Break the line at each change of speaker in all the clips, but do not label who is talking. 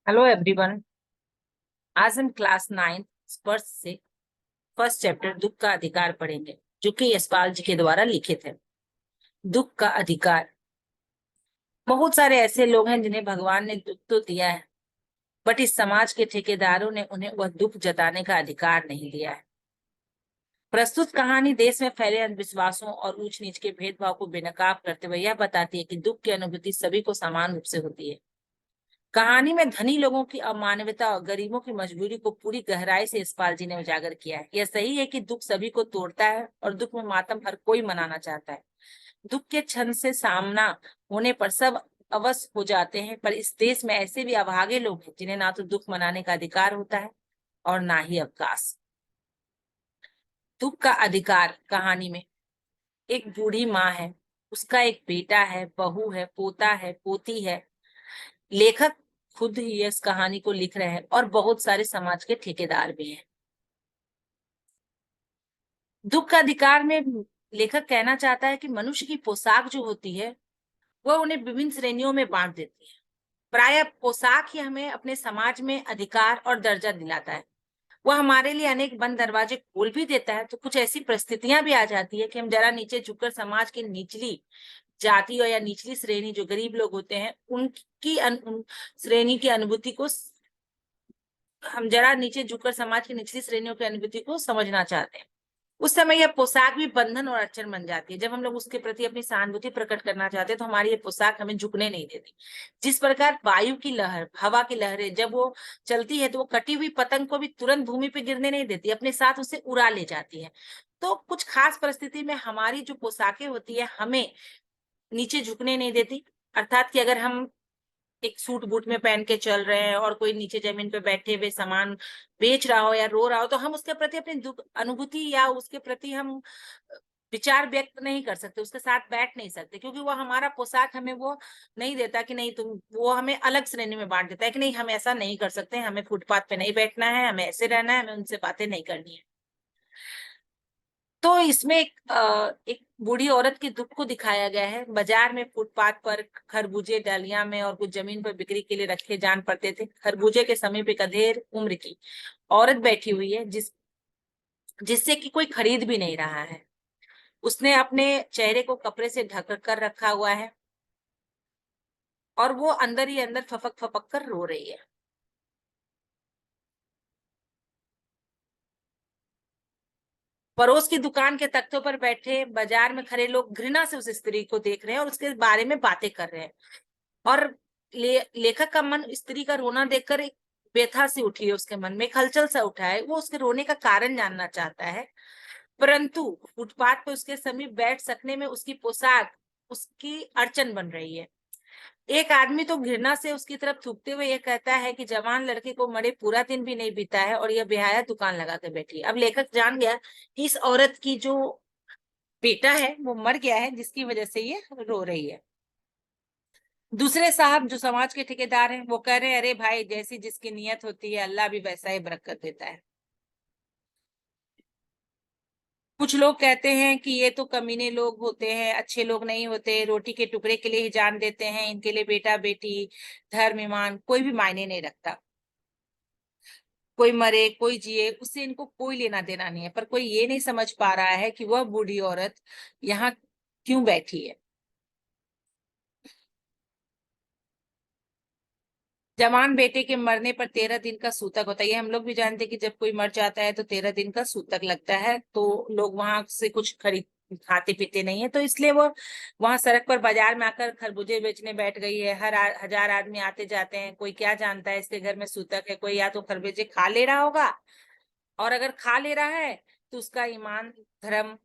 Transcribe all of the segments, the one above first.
Hello everyone. आज हम class 9 स्पर्श से फर्स्ट चैप्टर दुख का अधिकार पढ़ेंगे, जो कि यशपाल जी के द्वारा लिखित है। दुख का अधिकार। बहुत सारे ऐसे लोग हैं जिन्हें भगवान ने दुख तो दिया है, बट इस समाज के ठेकेदारों ने उन्हें वह दुख जताने का अधिकार नहीं दिया है। प्रस्तुत कहानी देश में फैले अंधविश्वासों और ऊंच नीच के भेदभाव को बेनकाब करते हुए यह बताती है कि दुख की अनुभूति सभी को समान रूप से होती है। कहानी में धनी लोगों की अमानवीयता और गरीबों की मजबूरी को पूरी गहराई से यशपाल जी ने उजागर किया है। यह सही है कि दुख सभी को तोड़ता है और दुख में मातम हर कोई मनाना चाहता है। दुख के क्षण से सामना होने पर सब अवश्य हो जाते हैं, पर इस देश में ऐसे भी अभागे लोग हैं जिन्हें ना तो दुख मनाने का अधिकार होता है और ना ही अवकाश। दुख का अधिकार कहानी में एक बूढ़ी माँ है, उसका एक बेटा है, बहू है, पोता है, पोती है। लेखक खुद ही इस कहानी को लिख रहे हैं और बहुत सारे समाज के ठेकेदार भी हैं। दुख का अधिकार में लेखक कहना चाहता है कि मनुष्य की पोशाक जो होती है वह उन्हें विभिन्न श्रेणियों में बांट देती है। प्रायः पोशाक ही हमें अपने समाज में अधिकार और दर्जा दिलाता है। वह हमारे लिए अनेक बंद दरवाजे खोल भी देता है, तो कुछ ऐसी परिस्थितियां भी आ जाती है कि हम जरा नीचे झुककर समाज की निचली जाति या निचली श्रेणी जो गरीब लोग होते हैं उनकी उन श्रेणी की अनुभूति को हम जरा नीचे झुककर समाज की निचली श्रेणियों की अनुभूति को समझना चाहते हैं। उस समय यह पोशाक भी बंधन और अड़चन बन जाती है। जब हम लोग उसके प्रति अपनी सहानुभूति प्रकट करना चाहते हैं तो हमारी ये पोशाक हमें झुकने नहीं देती। जिस प्रकार वायु की लहर, हवा की लहरें जब वो चलती है तो वो कटी हुई पतंग को भी तुरंत भूमि पे गिरने नहीं देती, अपने साथ उसे उड़ा ले जाती है। तो कुछ खास परिस्थिति में हमारी जो पोशाकें होती है हमें नीचे झुकने नहीं देती। अर्थात कि अगर हम एक सूट बूट में पहन के चल रहे हैं और कोई नीचे जमीन पे बैठे हुए सामान बेच रहा हो या रो रहा हो, तो हम उसके प्रति अपनी दुख अनुभूति या उसके प्रति हम विचार व्यक्त नहीं कर सकते, उसके साथ बैठ नहीं सकते, क्योंकि वो हमारा पोशाक हमें वो नहीं देता कि नहीं तुम, वो हमें अलग श्रेणी में बांट देता है कि नहीं हम ऐसा नहीं कर सकते, हमें फुटपाथ पे नहीं बैठना है, हमें ऐसे रहना है, हमें उनसे बातें नहीं करनी है। तो इसमें एक बूढ़ी औरत के दुख को दिखाया गया है। बाजार में फुटपाथ पर खरबूजे डालियां में और कुछ जमीन पर बिक्री के लिए रखे जान पड़ते थे। खरबूजे के समीप एक अधेड़ उम्र की औरत बैठी हुई है जिससे कि कोई खरीद भी नहीं रहा है। उसने अपने चेहरे को कपड़े से ढक कर रखा हुआ है और वो अंदर ही अंदर फपक फपक कर रो रही है। पड़ोस की दुकान के तख्तों पर बैठे बाजार में खड़े लोग घृणा से उस स्त्री को देख रहे हैं और उसके बारे में बातें कर रहे हैं। और लेखक का मन स्त्री का रोना देखकर एक व्यथा सी उठी है, उसके मन में एक हलचल सा उठा है। वो उसके रोने का कारण जानना चाहता है, परंतु फुटपाथ पे उसके समीप बैठ सकने में उसकी पोशाक उसकी अड़चन बन रही है। एक आदमी तो घृणा से उसकी तरफ थूकते हुए यह कहता है कि जवान लड़के को मरे पूरा दिन भी नहीं बीता है और यह बेहाया दुकान लगा के बैठी है। अब लेखक जान गया कि इस औरत की जो बेटा है वो मर गया है, जिसकी वजह से ये रो रही है। दूसरे साहब जो समाज के ठेकेदार हैं वो कह रहे हैं, अरे भाई जैसी जिसकी नियत होती है अल्लाह भी वैसा ही बरकत देता है। कुछ लोग कहते हैं कि ये तो कमीने लोग होते हैं, अच्छे लोग नहीं होते, रोटी के टुकड़े के लिए ही जान देते हैं, इनके लिए बेटा बेटी धर्म ईमान कोई भी मायने नहीं रखता। कोई मरे कोई जिए उससे इनको कोई लेना देना नहीं है। पर कोई ये नहीं समझ पा रहा है कि वह बूढ़ी औरत यहाँ क्यों बैठी है। जवान बेटे के मरने पर 13 दिन का सूतक होता है। ये हम लोग भी जानते हैं कि जब कोई मर जाता है तो 13 दिन का सूतक लगता है, तो लोग वहां से कुछ खरीद खाते पीते नहीं है, तो इसलिए वो वहां सड़क पर बाजार में आकर खरबूजे बेचने बैठ गई है। हजार आदमी आते जाते हैं, कोई क्या जानता है इसके घर में सूतक है। कोई या तो खरबूजे खा ले रहा होगा, और अगर खा ले रहा है तो उसका ईमान धर्म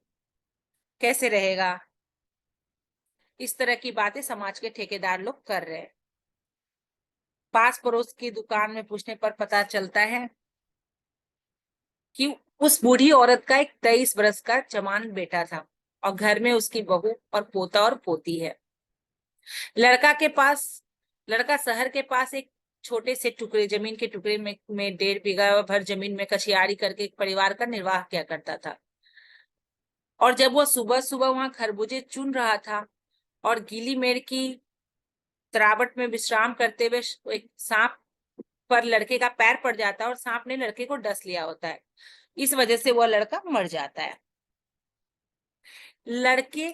कैसे रहेगा। इस तरह की बातें समाज के ठेकेदार लोग कर रहे हैं। पास पड़ोस की दुकान में पूछने पर पता चलता है कि उस बूढ़ी औरत का एक 23 वर्ष का जवान बेटा था और घर में उसकी बहू और पोता और पोती है। लड़का के पास लड़का शहर के पास एक छोटे से टुकड़े जमीन के टुकड़े में 1.5 बीघा भर जमीन में कचियारी करके एक परिवार का निर्वाह किया करता था। और जब वह सुबह सुबह वहां खरबूजे चुन रहा था और गीली मेड़ की तरावट में विश्राम करते हुए एक सांप पर लड़के का पैर पड़ जाता है और सांप ने लड़के को डस लिया होता है, इस वजह से वह लड़का मर जाता है। लड़के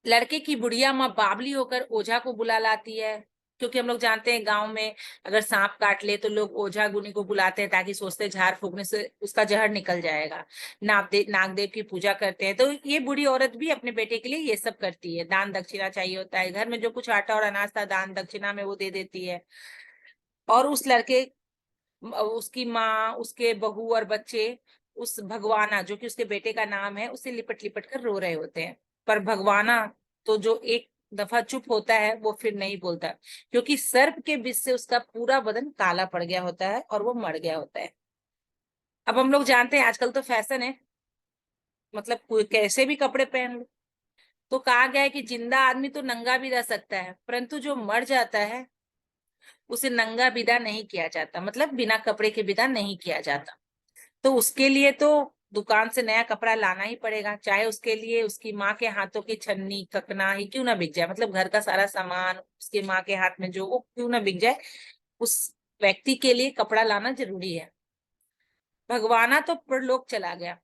लड़के की बुढ़िया माँ बावली होकर ओझा को बुला लाती है, क्योंकि हम लोग जानते हैं गांव में अगर सांप काट ले तो लोग ओझा गुनी को बुलाते हैं, ताकि सोचते हैं झाड़ फूकने से उसका जहर निकल जाएगा। नागदेव की पूजा करते हैं। तो ये बूढ़ी औरत भी अपने बेटे के लिए ये सब करती है। दान दक्षिणा चाहिए होता है, घर में जो कुछ आटा और अनाज था दान दक्षिणा में वो दे देती है। और उस लड़के, उसकी माँ, उसके बहू और बच्चे उस भगवाना, जो कि उसके बेटे का नाम है, उसे लिपट लिपट कर रो रहे होते हैं। पर भगवाना तो जो एक दफा चुप होता है वो फिर नहीं बोलता, क्योंकि सर्प के विष से उसका पूरा बदन काला पड़ गया होता है और वो मर गया होता है। अब हम लोग जानते हैं आजकल तो फैशन है, मतलब कोई कैसे भी कपड़े पहन लो। तो कहा गया है कि जिंदा आदमी तो नंगा भी रह सकता है, परंतु जो मर जाता है उसे नंगा विदा नहीं किया जाता, मतलब बिना कपड़े के विदा नहीं किया जाता। तो उसके लिए तो दुकान से नया कपड़ा लाना ही पड़ेगा, चाहे उसके लिए उसकी माँ के हाथों की छन्नी ककना ही क्यों ना बिक जाए, मतलब घर का सारा सामान उसकी माँ के हाथ में जो वो क्यों ना बिक जाए, उस व्यक्ति के लिए कपड़ा लाना जरूरी है। भगवाना तो परलोक चला गया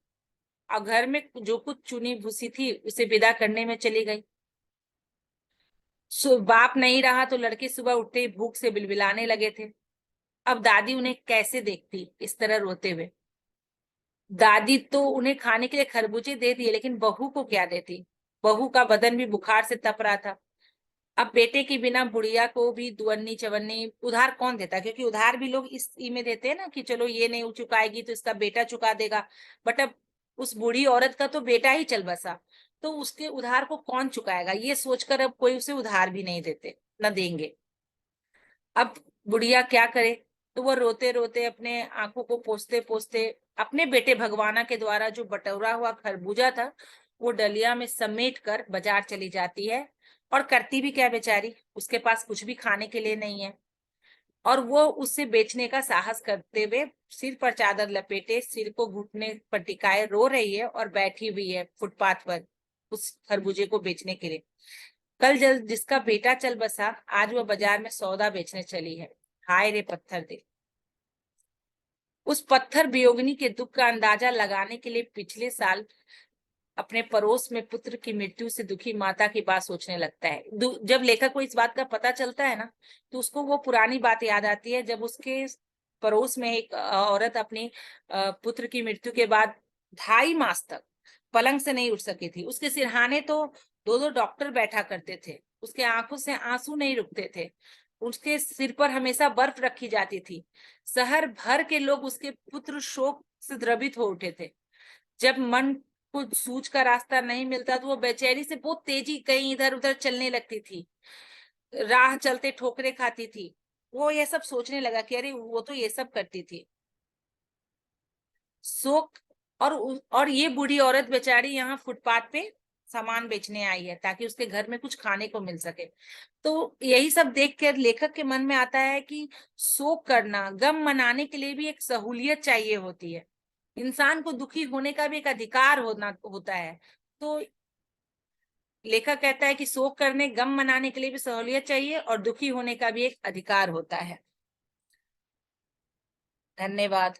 और घर में जो कुछ चुनी भूसी थी उसे विदा करने में चली गई। बाप नहीं रहा तो लड़के सुबह उठते ही भूख से बिलबिलाने लगे थे। अब दादी उन्हें कैसे देखती इस तरह रोते हुए। दादी तो उन्हें खाने के लिए खरबूजे दे दिए, लेकिन बहू को क्या देती। बहू का बदन भी बुखार से तप रहा था। अब बेटे के बिना बुढ़िया को भी दुअन्नी चवन्नी उधार कौन देता, क्योंकि उधार भी लोग इस ई में देते हैं ना कि चलो ये नहीं चुकाएगी तो इसका बेटा चुका देगा। बट अब उस बूढ़ी औरत का तो बेटा ही चल बसा, तो उसके उधार को कौन चुकाएगा, ये सोचकर अब कोई उसे उधार भी नहीं देते, न देंगे। अब बुढ़िया क्या करे। तो वो रोते रोते अपने आंखों को पोंछते पोंछते अपने बेटे भगवाना के द्वारा जो बटोरा हुआ खरबूजा था वो डलिया में समेट कर बाजार चली जाती है। और करती भी क्या बेचारी, उसके पास कुछ भी खाने के लिए नहीं है। और वो उससे बेचने का साहस करते हुए सिर पर चादर लपेटे, सिर को घुटने पर टिकाए रो रही है और बैठी हुई है फुटपाथ पर उस खरबूजे को बेचने के लिए। कल जल जिसका बेटा चल बसा, आज वह बाजार में सौदा बेचने चली है। हाय रे पत्थर दिल। उस पत्थर वियोगिनी के दुख का अंदाजा लगाने के लिए पिछले साल अपने पड़ोस में पुत्र की मृत्यु से दुखी माता की बात सोचने लगता है। जब लेखक को इस बात का पता चलता है ना, तो उसको वो पुरानी बात याद आती है जब उसके पड़ोस में एक औरत अपनी पुत्र की मृत्यु के बाद 2.5 मास तक पलंग से नहीं उठ सकी थी। उसके सिरहाने तो दो दो डॉक्टर बैठा करते थे, उसके आंखों से आंसू नहीं रुकते थे, उसके सिर पर हमेशा बर्फ रखी जाती थी। शहर भर के लोग उसके पुत्र शोक से द्रवित हो उठे थे। जब मन को सूझ का रास्ता नहीं मिलता तो वो बेचारी से बहुत तेजी कहीं इधर उधर चलने लगती थी, राह चलते ठोकरे खाती थी। वो ये सब सोचने लगा कि अरे वो तो ये सब करती थी। शोक। और ये बूढ़ी औरत बेचारी यहाँ फुटपाथ पे सामान बेचने आई है ताकि उसके घर में कुछ खाने को मिल सके। तो यही सब देख कर लेखक के मन में आता है कि शोक करना, गम मनाने के लिए भी एक सहूलियत चाहिए होती है। इंसान को दुखी होने का भी एक अधिकार होता है। तो लेखक कहता है कि शोक करने, गम मनाने के लिए भी सहूलियत चाहिए और दुखी होने का भी एक अधिकार होता है। धन्यवाद।